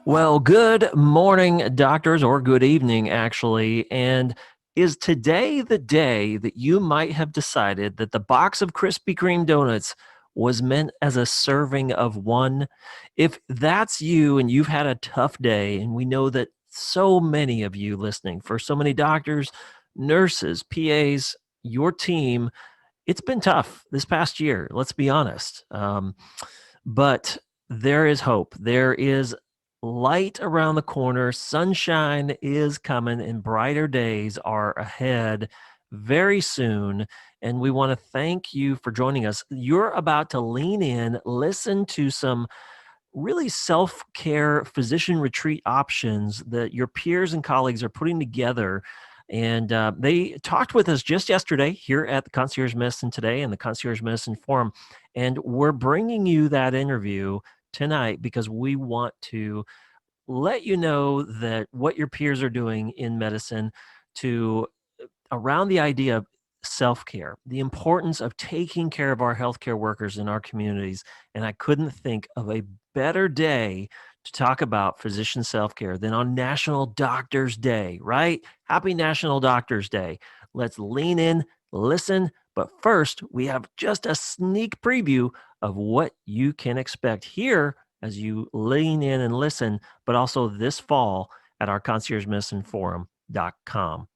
Well, good morning, doctors, or good evening, actually. And is today the day that you might have decided that the box of Krispy Kreme donuts was meant as a serving of one? If that's you and you've had a tough day, and we know that so many of you listening, for so many doctors, nurses, PAs, your team, it's been tough this past year. Let's be honest. But there is hope. There is light around the corner. Sunshine is coming, and brighter days are ahead very soon. And we want to thank you for joining us. You're about to lean in, listen to some really self-care physician retreat options that your peers and colleagues are putting together. And they talked with us just yesterday here at the Concierge Medicine Today and the Concierge Medicine Forum. And we're bringing you that interview tonight because we want to let you know that what your peers are doing in medicine to around the idea of self-care, the importance of taking care of our healthcare workers in our communities. And I couldn't think of a better day to talk about physician self-care than on National Doctors Day, right? Happy National Doctors Day. Let's lean in, listen. But first, we have just a sneak preview of what you can expect here as you lean in and listen, but also this fall at our conciergemedicineforum.com.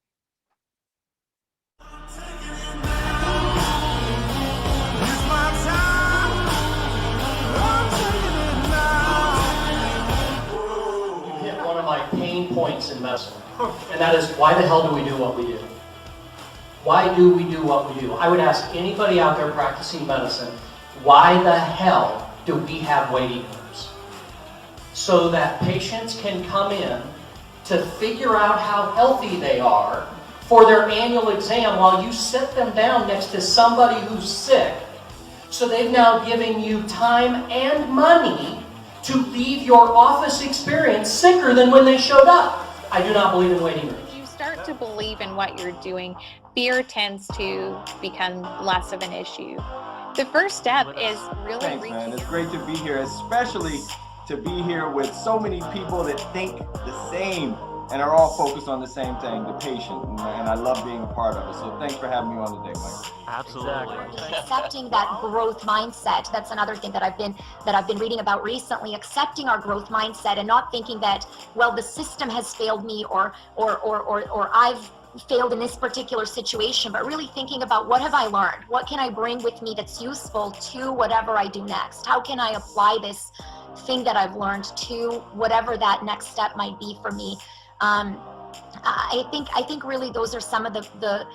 Pain points in medicine, and that is, why the hell do we do what we do? Why do we do what we do? I would ask anybody out there practicing medicine, why the hell do we have waiting rooms? So that patients can come in to figure out how healthy they are for their annual exam while you sit them down next to somebody who's sick. So they've now given you time and money to leave your office experience sicker than when they showed up. I do not believe in waiting rooms. If you start to believe in what you're doing, fear tends to become less of an issue. The first step is really Thanks, man. It's great to be here, especially to be here with so many people that think the same and are all focused on the same thing, the patient, and I love being a part of it. So thanks for having me on today, Mike. Absolutely. Accepting that growth mindset, that's another thing that I've been reading about recently, accepting our growth mindset and not thinking that, well, the system has failed me or I've failed in this particular situation, but really thinking about, what have I learned? What can I bring with me that's useful to whatever I do next? How can I apply this thing that I've learned to whatever that next step might be for me? I think really those are some of the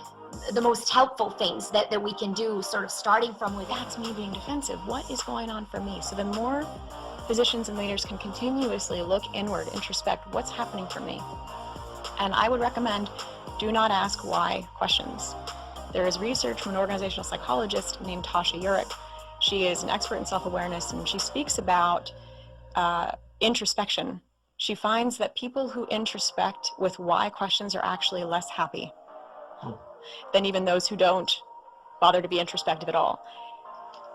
most helpful things that we can do, sort of starting from with, that's me being defensive. What is going on for me? So the more physicians and leaders can continuously look inward, introspect, what's happening for me? And I would recommend, do not ask why questions. There is research from an organizational psychologist named Tasha Eurich. She is an expert in self-awareness, and she speaks about introspection. She finds that people who introspect with why questions are actually less happy than even those who don't bother to be introspective at all.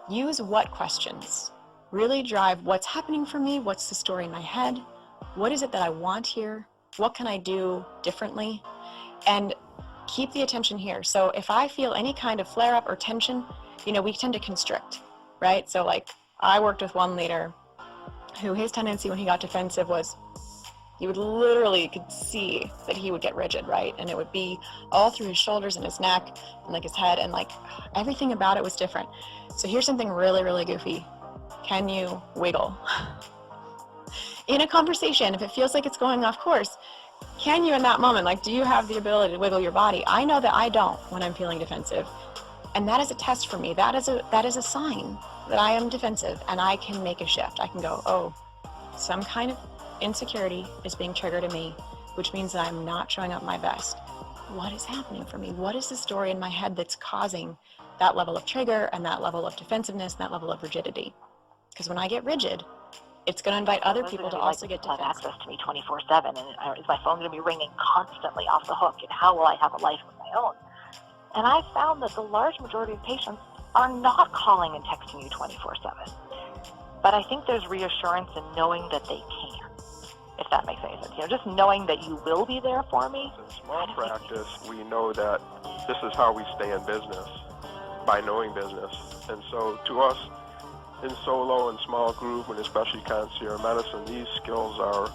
Use what questions. Really drive what's happening for me, what's the story in my head, what is it that I want here, what can I do differently, and keep the attention here. So if I feel any kind of flare-up or tension, we tend to constrict, right? So like, I worked with one leader who his tendency when he got defensive was, you would literally could see that he would get rigid, right? And it would be all through his shoulders and his neck and like his head, and like everything about it was different. So here's something really, really goofy. Can you wiggle? In a conversation, if it feels like it's going off course, can you in that moment, like, do you have the ability to wiggle your body? I know that I don't when I'm feeling defensive. And that is a test for me. That is a sign that I am defensive, and I can make a shift. I can go, oh, some kind of insecurity is being triggered in me, which means that I'm not showing up my best. What is happening for me? What is the story in my head that's causing that level of trigger and that level of defensiveness and that level of rigidity? Because when I get rigid, it's going to invite other people to also get defensive. Access to me 24/7, and is my phone going to be ringing constantly off the hook? And how will I have a life of my own? And I found that the large majority of patients are not calling and texting you 24/7. But I think there's reassurance in knowing that they can. if that makes any sense. Just knowing that you will be there for me. In small practice, we know that this is how we stay in business, by knowing business. And so to us, in solo and small group, and especially concierge medicine, these skills are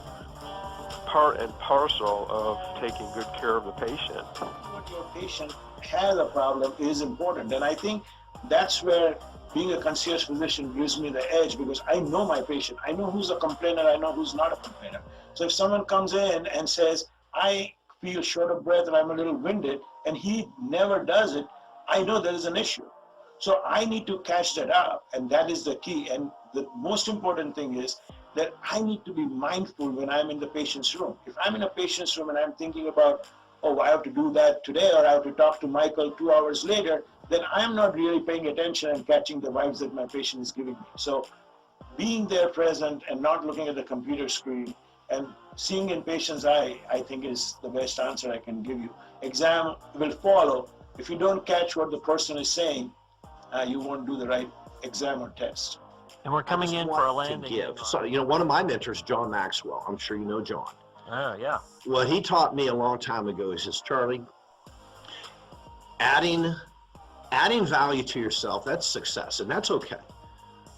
part and parcel of taking good care of the patient. What your patient has a problem is important. And I think that's where being a concierge physician gives me the edge, because I know my patient. I know who's a complainer, I know who's not a complainer. So if someone comes in and says, I feel short of breath and I'm a little winded, and he never does it, I know there is an issue. So I need to catch that up, and that is the key. And the most important thing is that I need to be mindful when I'm in the patient's room. If I'm in a patient's room and I'm thinking about, oh, I have to do that today, or I have to talk to Michael 2 hours later, then I'm not really paying attention and catching the vibes that my patient is giving me. So being there present and not looking at the computer screen and seeing in patient's eye, I think is the best answer I can give you. Exam will follow. If you don't catch what the person is saying, you won't do the right exam or test. And we're coming in for a landing. So, one of my mentors, John Maxwell, I'm sure you know John. Oh, yeah. What he taught me a long time ago is this, Charlie, adding value to yourself, that's success, and that's okay.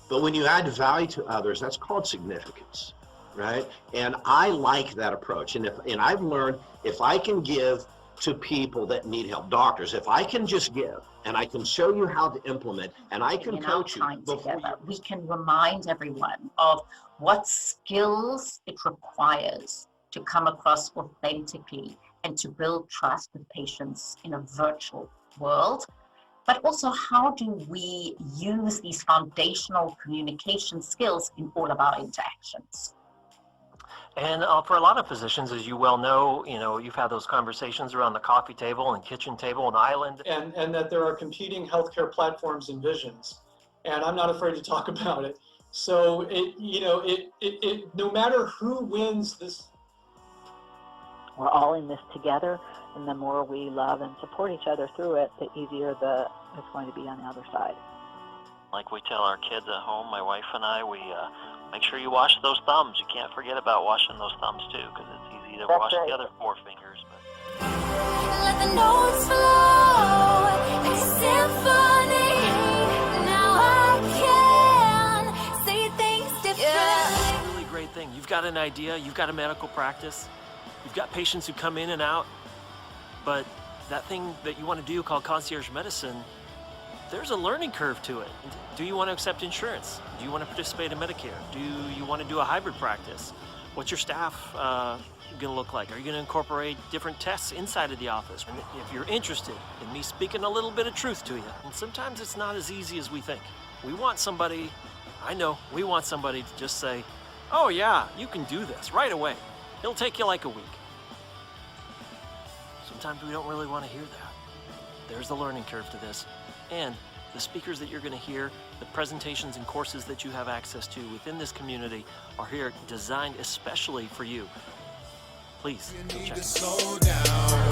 But when you add value to others, that's called significance, right? And I like that approach. And I've learned, if I can give to people that need help, doctors, if I can just give and I can show you how to implement and I can coach you together, we can remind everyone of what skills it requires to come across authentically and to build trust with patients in a virtual world. But also, how do we use these foundational communication skills in all of our interactions? And for a lot of physicians, as you well know, you've had those conversations around the coffee table and kitchen table and island. And that there are competing healthcare platforms and visions. And I'm not afraid to talk about it. So it no matter who wins this. We're all in this together, and the more we love and support each other through it, the easier it's going to be on the other side. Like we tell our kids at home, my wife and I, we make sure you wash those thumbs. You can't forget about washing those thumbs too, because it's easy to wash the other 4 fingers. But... Let the notes flow, a symphony. Now I can say things differently. Yeah. Really great thing. You've got an idea. You've got a medical practice. You've got patients who come in and out. But that thing that you want to do called concierge medicine, there's a learning curve to it. Do you want to accept insurance? Do you want to participate in Medicare? Do you want to do a hybrid practice? What's your staff going to look like? Are you going to incorporate different tests inside of the office? And if you're interested in me speaking a little bit of truth to you, and sometimes it's not as easy as we think. We want somebody to just say, oh yeah, you can do this right away. It'll take you like a week. Sometimes we don't really want to hear that. There's the learning curve to this. And the speakers that you're going to hear, the presentations and courses that you have access to within this community are here designed especially for you. Please go check them out. Slow down,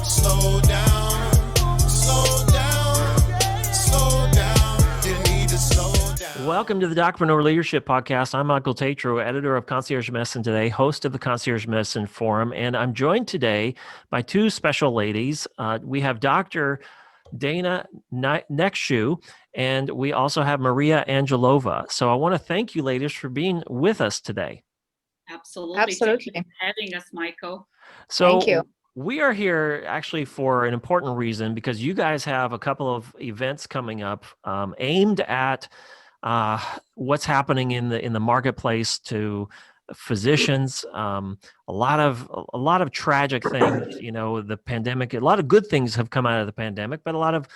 slow down, slow down, slow down. You need to slow down. Welcome to the Docpreneur Leadership Podcast. I'm Michael Tetreault, editor of Concierge Medicine Today, host of the Concierge Medicine Forum, and I'm joined today by 2 special ladies. We have Dr. Dana Neacsu, and we also have Maria Angelova. So I want to thank you, ladies, for being with us today. Absolutely. Absolutely. Thank you for having us, Michael. So Thank you. we are here actually for an important reason, because you guys have a couple of events coming up aimed at what's happening in the marketplace to physicians. A lot of tragic things, the pandemic, a lot of good things have come out of the pandemic, but a lot of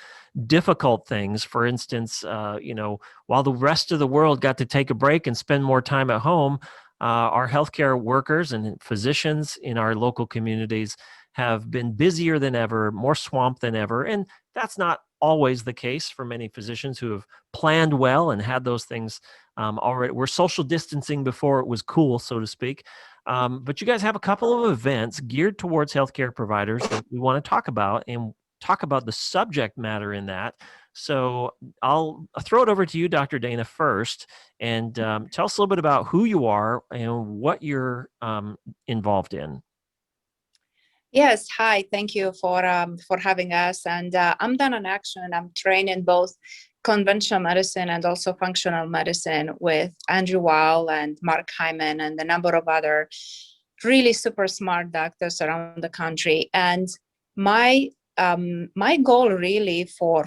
difficult things. For instance, while the rest of the world got to take a break and spend more time at home, our healthcare workers and physicians in our local communities have been busier than ever, more swamped than ever. And that's not always the case for many physicians who have planned well and had those things already. We're social distancing before it was cool, so to speak. But you guys have a couple of events geared towards healthcare providers that we want to talk about, and talk about the subject matter in that. So I'll throw it over to you, Dr. Dana, first, and tell us a little bit about who you are and what you're involved in. Yes, hi. Thank you for having us. And I'm Dana Neacsu, and I'm trained in both conventional medicine and also functional medicine with Andrew Weil and Mark Hyman and a number of other really super smart doctors around the country. And my goal really for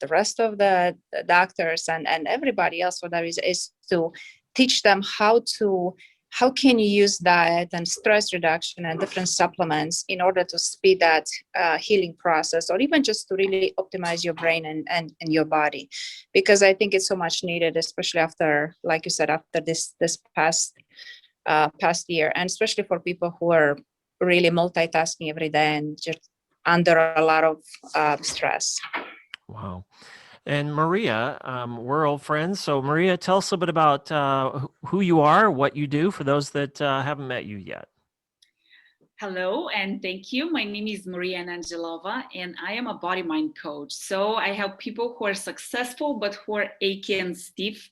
the rest of the doctors and everybody else for that is to teach them how can you use diet and stress reduction and different supplements in order to speed that healing process, or even just to really optimize your brain and your body, because I think it's so much needed, especially after, like you said, after this past year, and especially for people who are really multitasking every day and just under a lot of stress. Wow. And Maria, we're old friends. So Maria, tell us a bit about who you are, what you do for those that haven't met you yet. Hello, and thank you. My name is Maria Angelova, and I am a body-mind coach. So I help people who are successful, but who are achy and stiff,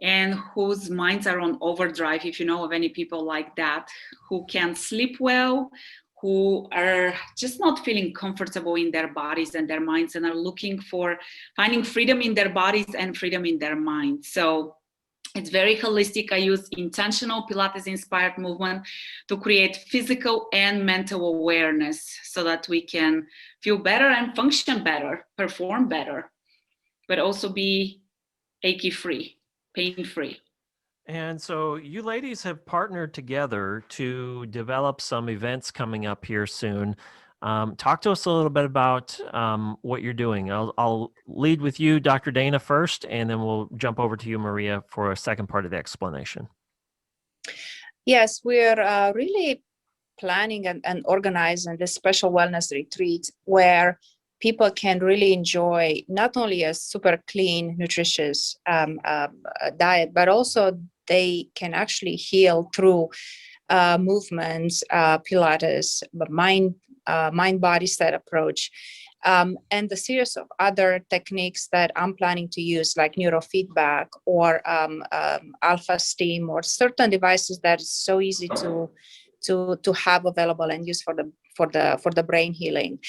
and whose minds are on overdrive, if you know of any people like that, who can't sleep well, who are just not feeling comfortable in their bodies and their minds, and are looking for finding freedom in their bodies and freedom in their minds. So it's very holistic. I use intentional Pilates-inspired movement to create physical and mental awareness so that we can feel better and function better, perform better, but also be achy-free, pain-free. And so you ladies have partnered together to develop some events coming up here soon. Talk to us a little bit about what you're doing. I'll lead with you, Dr. Dana, first, and then we'll jump over to you, Maria, for a second part of the explanation. Yes, we're really planning and organizing this special wellness retreat where people can really enjoy not only a super clean, nutritious diet, but also they can actually heal through movements, Pilates, mind-body set approach, and the series of other techniques that I'm planning to use, like neurofeedback or alpha steam, or certain devices that is so easy to have available and use for the brain healing.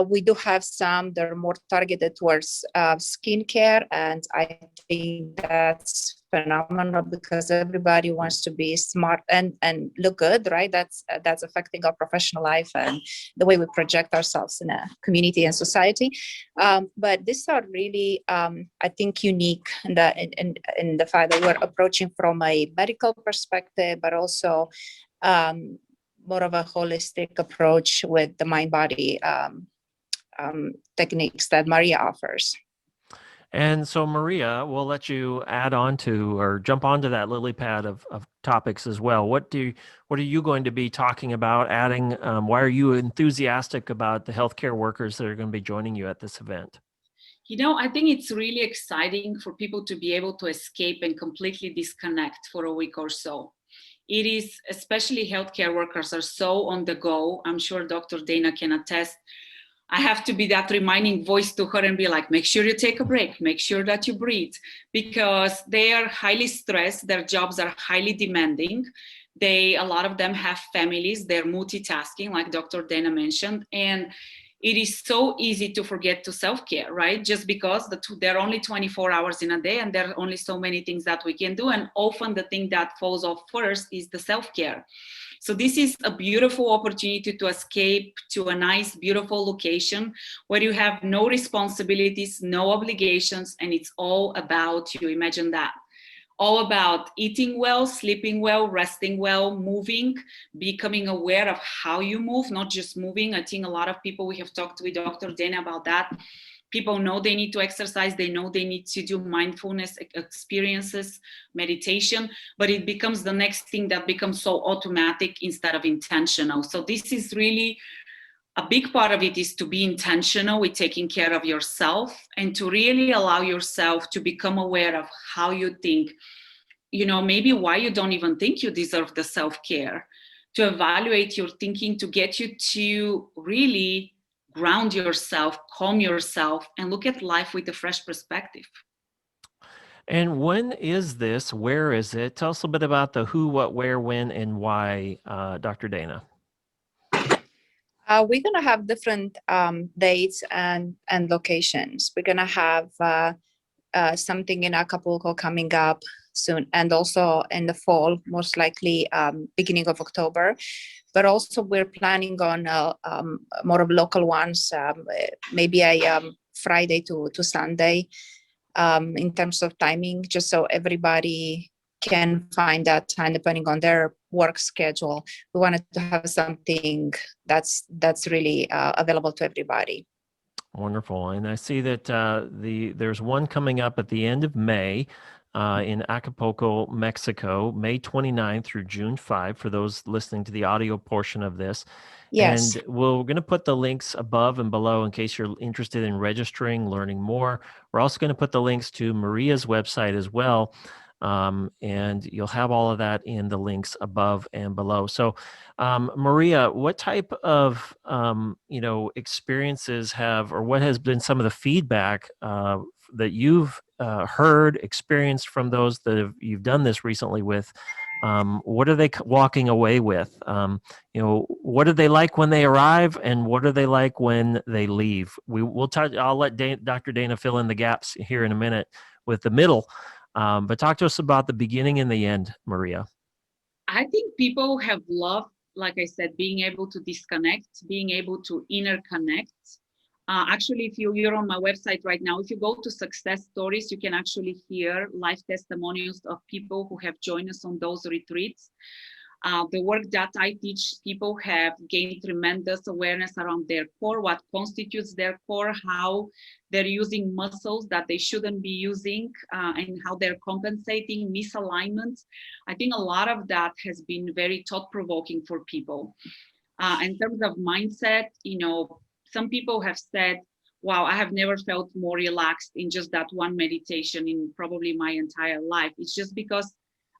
We do have some that are more targeted towards skincare, and I think that's phenomenal because everybody wants to be smart and look good, right? That's affecting our professional life and the way we project ourselves in a community and society. But these are really, I think, unique in the fact that we're approaching from a medical perspective, but also more of a holistic approach with the mind-body techniques that Maria offers. And so, Maria, we'll let you add on to or jump onto that lily pad of topics as well. What are you going to be talking about, adding? Why are you enthusiastic about the healthcare workers that are going to be joining you at this event? You know, I think it's really exciting for people to be able to escape and completely disconnect for a week or so. It is, especially healthcare workers are so on the go. I'm sure Dr. Dana can attest. I have to be that reminding voice to her and be like, make sure you take a break, make sure that you breathe, because they are highly stressed. Their jobs are highly demanding. A lot of them have families, they're multitasking, like Dr. Dana mentioned. And it is so easy to forget to self-care, right? Just because there are only 24 hours in a day and there are only so many things that we can do. And often the thing that falls off first is the self-care. So this is a beautiful opportunity to escape to a nice, beautiful location where you have no responsibilities, no obligations, and it's all about you. Imagine that. All about eating well, sleeping well, resting well, moving, becoming aware of how you move, not just moving. I think a lot of people, we have talked with Dr. Dana about that. People know they need to exercise, they know they need to do mindfulness experiences, meditation, but it becomes the next thing that becomes so automatic instead of intentional. So this is really a big part of it, is to be intentional with taking care of yourself and to really allow yourself to become aware of how you think, maybe why you don't even think you deserve the self-care, to evaluate your thinking, to get you to really ground yourself, calm yourself, and look at life with a fresh perspective. And when is this? Where is it? Tell us a bit about the who, what, where, when, and why, Dr. Dana. We're gonna have different dates and locations. We're gonna have something in Acapulco coming up soon, and also in the fall, most likely beginning of October. But also we're planning on more of local ones, maybe a Friday to Sunday in terms of timing, just so everybody can find that time depending on their work schedule. We wanted to have something that's really available to everybody. Wonderful. And I see that there's one coming up at the end of May in Acapulco, Mexico, May 29 through June 5, for those listening to the audio portion of this. Yes. And we're going to put the links above and below in case you're interested in registering, learning more. We're also going to put the links to Maria's website as well. And you'll have all of that in the links above and below. So, Maria, what type of experiences have, or what has been some of the feedback that you've heard, experienced from those that you've done this recently with? What are they walking away with? What do they like when they arrive, and what are they like when they leave? We'll touch. I'll let Dr. Dana fill in the gaps here in a minute with the middle. But talk to us about the beginning and the end, Maria. I think people have loved, like I said, being able to disconnect, being able to interconnect. Actually, if you're on my website right now, if you go to success stories, you can actually hear live testimonials of people who have joined us on those retreats. The work that I teach people have gained tremendous awareness around their core, what constitutes their core, how they're using muscles that they shouldn't be using, and how they're compensating misalignments. I think a lot of that has been very thought-provoking for people. In terms of mindset, some people have said, wow, I have never felt more relaxed in just that one meditation in probably my entire life. It's just because,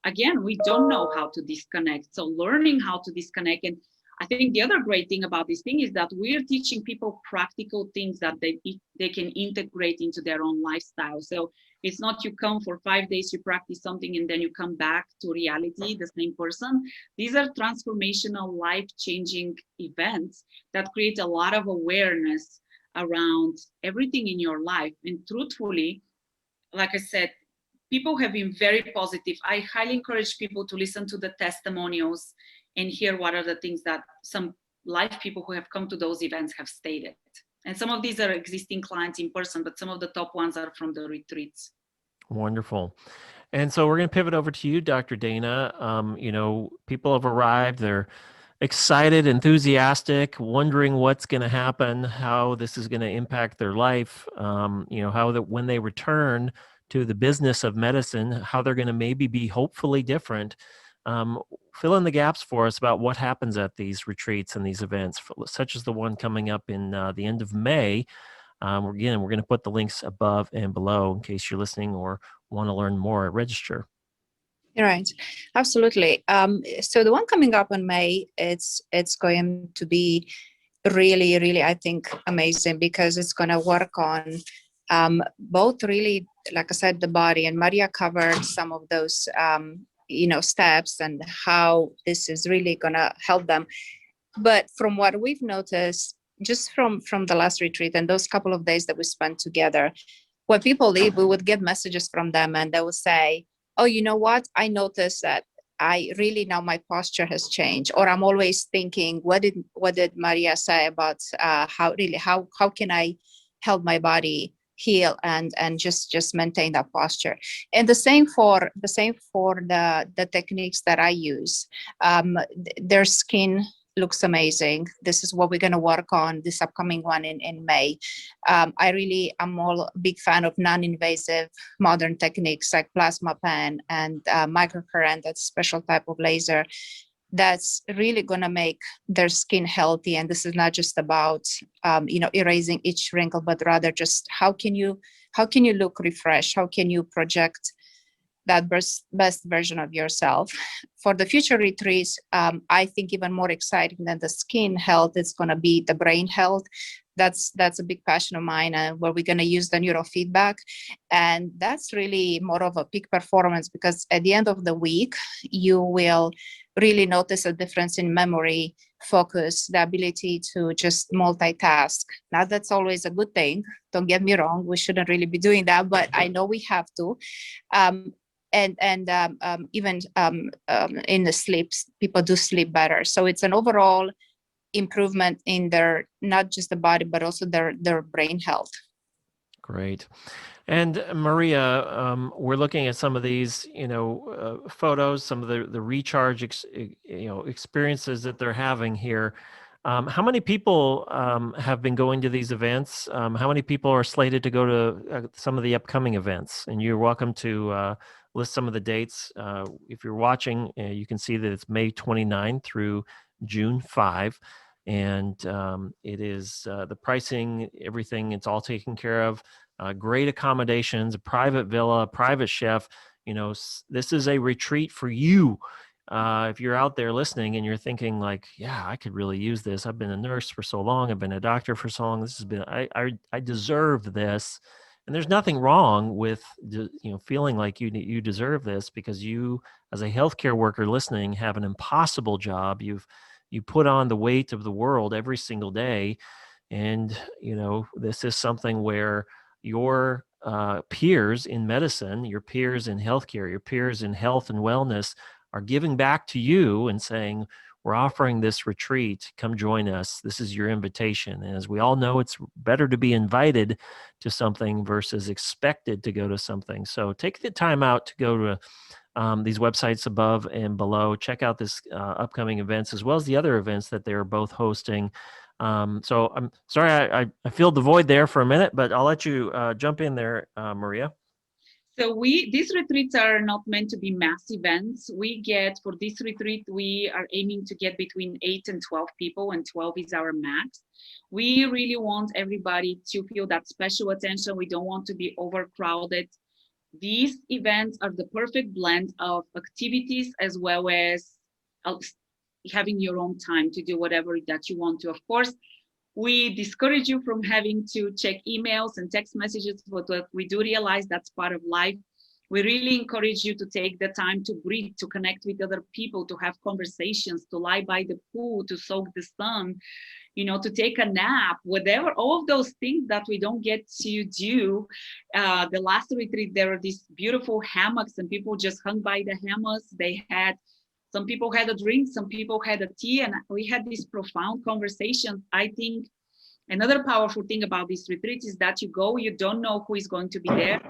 again, we don't know how to disconnect. So learning how to disconnect. And I think the other great thing about this thing is that we're teaching people practical things that they can integrate into their own lifestyle. So it's not you come for 5 days, you practice something, and then you come back to reality, the same person. These are transformational, life-changing events that create a lot of awareness around everything in your life. And truthfully, like I said, people have been very positive. I highly encourage people to listen to the testimonials and hear what are the things that some live people who have come to those events have stated. And some of these are existing clients in person, but some of the top ones are from the retreats. Wonderful. And so we're going to pivot over to you, Dr. Dana. People have arrived. They're excited, enthusiastic, wondering what's going to happen, how this is going to impact their life, how that when they return to the business of medicine, how they're going to maybe be hopefully different. Fill in the gaps for us about what happens at these retreats and these events, such as the one coming up in the end of May. Again, we're going to put the links above and below in case you're listening or want to learn more. Register. Right, absolutely. So the one coming up in May, it's going to be really, really, I think, amazing, because it's going to work on both really, like I said, the body, and Maria covered some of those steps and how this is really going to help them. But from what we've noticed, just from the last retreat and those couple of days that we spent together, when people leave, we would get messages from them, and they would say, oh, you know what? I noticed that I really now my posture has changed, or I'm always thinking, what did Maria say about how can I help my body heal and just maintain that posture? And the same for the techniques that I use. Their skin looks amazing. This is what we're going to work on this upcoming one in May. I'm all a big fan of non-invasive modern techniques like plasma pen and microcurrent, that special type of laser that's really going to make their skin healthy. And this is not just about erasing each wrinkle, but rather just how can you look refreshed? How can you project that best version of yourself. For the future retreats, I think even more exciting than the skin health is going to be the brain health. That's a big passion of mine, and where we're going to use the neurofeedback. And that's really more of a peak performance, because at the end of the week, you will really notice a difference in memory, focus, the ability to just multitask. Now, that's always a good thing. Don't get me wrong, we shouldn't really be doing that, but I know we have to. And even in the sleeps, people do sleep better. So it's an overall improvement in their, not just the body, but also their brain health. Great. And Maria, we're looking at some of these, photos, some of the recharge, experiences that they're having here. How many people have been going to these events? How many people are slated to go to some of the upcoming events? And you're welcome to list some of the dates. If you're watching, you can see that it's May 29 through June 5. And it is the pricing, everything, it's all taken care of. Great accommodations, a private villa, a private chef. This is a retreat for you. If you're out there listening and you're thinking like, yeah, I could really use this. I've been a nurse for so long. I've been a doctor for so long. This has been, I deserve this. And there's nothing wrong with, feeling like you deserve this, because you, as a healthcare worker listening, have an impossible job. You put on the weight of the world every single day. And, this is something where your peers in medicine, your peers in healthcare, your peers in health and wellness are giving back to you and saying, we're offering this retreat. Come join us. This is your invitation. And as we all know, it's better to be invited to something versus expected to go to something. So take the time out to go to these websites above and below. Check out this upcoming events, as well as the other events that they're both hosting. So I'm sorry, I filled the void there for a minute, but I'll let you jump in there, Maria. So these retreats are not meant to be mass events. For this retreat, we are aiming to get between 8 and 12 people, and 12 is our max. We really want everybody to feel that special attention. We don't want to be overcrowded. These events are the perfect blend of activities as well as having your own time to do whatever that you want to. Of course, we discourage you from having to check emails and text messages, but we do realize that's part of life. We really encourage you to take the time to breathe, to connect with other people, to have conversations, to lie by the pool, to soak the sun, to take a nap, whatever, all of those things that we don't get to do. The last retreat, there were these beautiful hammocks and people just hung by the hammocks. Some people had a drink, some people had a tea, and we had this profound conversation. I think another powerful thing about this retreat is that you go, you don't know who is going to be there.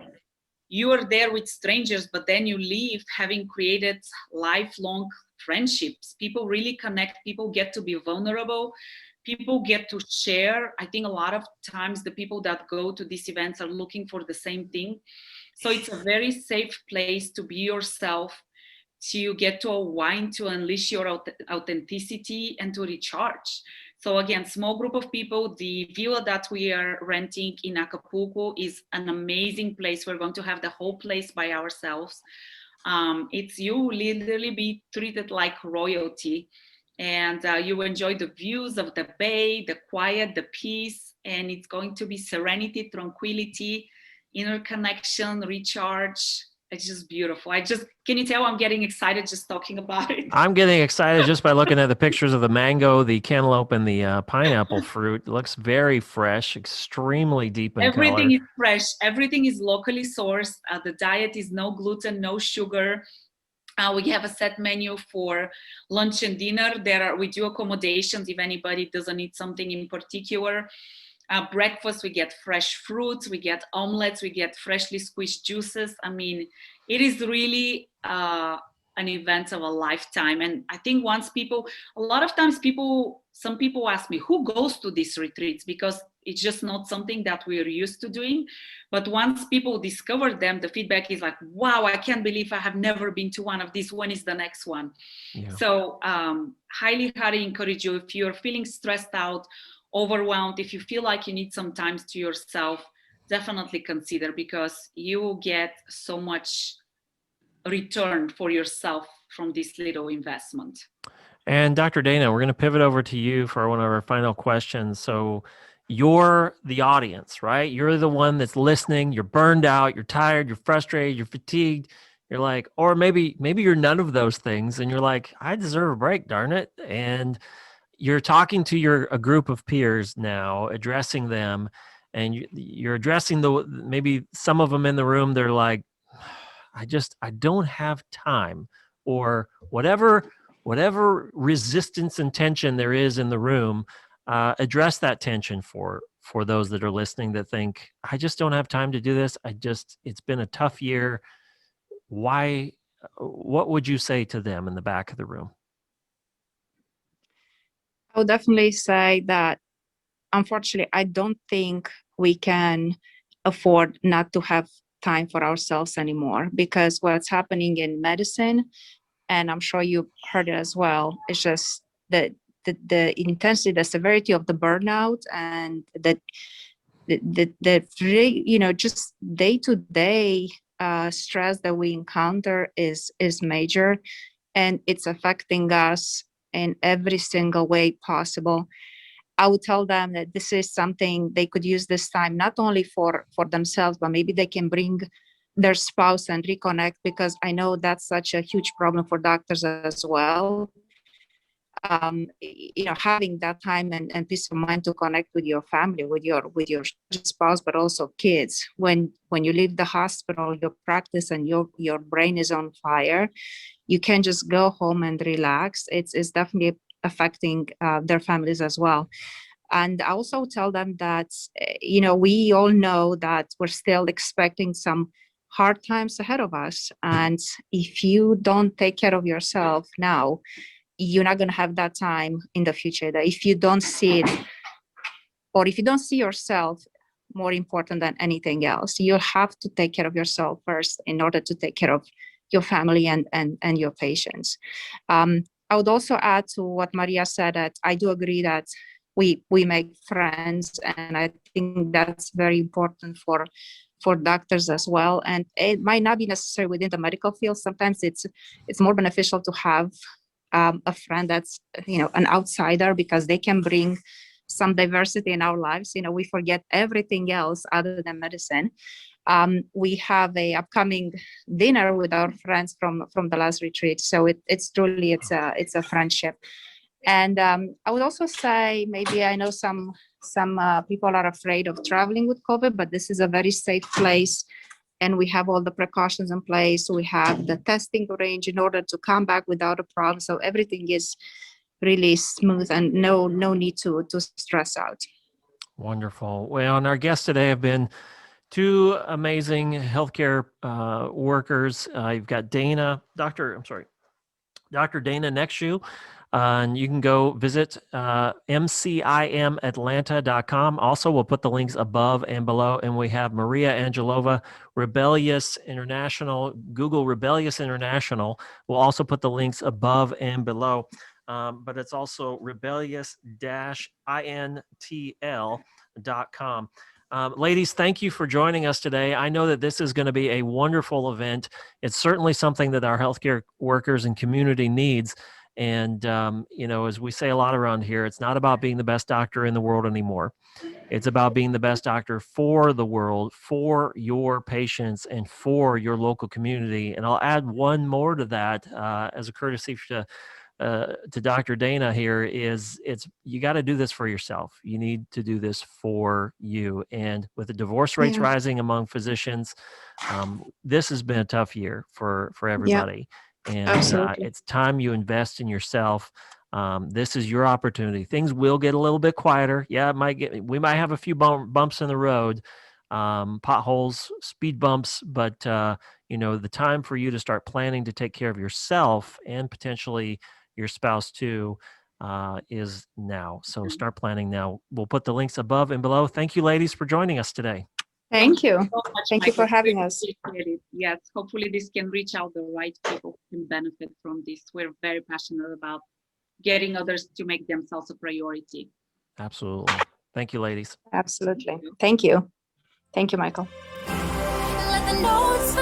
You are there with strangers, but then you leave having created lifelong friendships. People really connect, people get to be vulnerable, people get to share. I think a lot of times the people that go to these events are looking for the same thing. So it's a very safe place to be yourself, to get to unwind, to unleash your authenticity and to recharge. So again, small group of people. The villa that we are renting in Acapulco is an amazing place. We're going to have the whole place by ourselves. You literally be treated like royalty, and you enjoy the views of the bay, the quiet, the peace, and it's going to be serenity, tranquility, inner connection, recharge. It's just beautiful. Can you tell I'm getting excited just talking about it? I'm getting excited just by looking at the pictures of the mango, the cantaloupe, and the pineapple fruit. It looks very fresh, extremely deep in Everything color. is fresh. Everything is locally sourced. The diet is no gluten, no sugar. We have a set menu for lunch and dinner. We do accommodations if anybody doesn't need something in particular. Breakfast, we get fresh fruits, we get omelets, we get freshly squeezed juices. I mean, it is really an event of a lifetime. And I think a lot of times some people ask me, who goes to these retreats? Because it's just not something that we're used to doing. But once people discover them, the feedback is like, wow, I can't believe I have never been to one of these. When is the next one? Yeah. So highly encourage you, if you're feeling stressed out, overwhelmed, if you feel like you need some time to yourself, definitely consider, because you will get so much return for yourself from this little investment. And Dr. Dana, we're going to pivot over to you for one of our final questions. So you're the audience, right? You're the one that's listening. You're burned out. You're tired. You're frustrated. You're fatigued. You're like, or maybe you're none of those things. And you're like, I deserve a break, darn it. And you're talking to a group of peers now, addressing them. And you're addressing maybe some of them in the room. They're like, I don't have time, or whatever resistance and tension there is in the room. Address that tension for those that are listening that think, I just don't have time to do this. It's been a tough year. Why? What would you say to them in the back of the room? I would definitely say that, unfortunately, I don't think we can afford not to have time for ourselves anymore, because what's happening in medicine, and I'm sure you heard it as well, it's just the intensity, the severity of the burnout, and just day-to-day stress that we encounter is major, and it's affecting us in every single way possible. I would tell them that this is something they could use this time not only for themselves, but maybe they can bring their spouse and reconnect, because I know that's such a huge problem for doctors as well. Having that time and peace of mind to connect with your family, with your spouse, but also kids. When you leave the hospital, your practice and your brain is on fire, you can't just go home and relax. It's definitely affecting their families as well. And I also tell them that, we all know that we're still expecting some hard times ahead of us. And if you don't take care of yourself now, you're not going to have that time in the future. That if you don't see it, or if you don't see yourself more important than anything else, you have to take care of yourself first in order to take care of your family and your patients. I would also add to what Maria said, that I do agree that we make friends, and I think that's very important for doctors as well. And it might not be necessary within the medical field. Sometimes it's more beneficial to have a friend that's an outsider, because they can bring some diversity in our lives. We forget everything else other than medicine. We have a upcoming dinner with our friends from the last retreat, so it's truly a friendship. And I would also say, maybe I know some people are afraid of traveling with COVID, but this is a very safe place, and we have all the precautions in place. We have the testing range in order to come back without a problem. So everything is really smooth, and no need to stress out. Wonderful. Well, and our guests today have been two amazing healthcare workers. You've got Dr. Dana Neacsu, and you can go visit mcimatlanta.com. Also, we'll put the links above and below. And we have Maria Angelova, Rebellious International, Google Rebellious International. We'll also put the links above and below. But it's also rebellious-intl.com. Ladies, thank you for joining us today. I know that this is going to be a wonderful event. It's certainly something that our healthcare workers and community needs. And, as we say a lot around here, it's not about being the best doctor in the world anymore. It's about being the best doctor for the world, for your patients, and for your local community. And I'll add one more to that as a courtesy to Dr. Dana here, is you got to do this for yourself. You need to do this for you. And with the divorce rates rising among physicians, this has been a tough year for everybody. And it's time you invest in yourself. This is your opportunity. Things will get a little bit quieter. Yeah, we might have a few bumps in the road, potholes, speed bumps, but the time for you to start planning to take care of yourself and potentially your spouse too is now. So start planning now. We'll put the links above and below. Thank you, ladies, for joining us today. Thank you. So much, Thank you for having us. Yes, hopefully this can reach out the right people who can benefit from this. We're very passionate about getting others to make themselves a priority. Absolutely. Thank you, ladies. Absolutely. Thank you. Thank you, Michael. Let the notes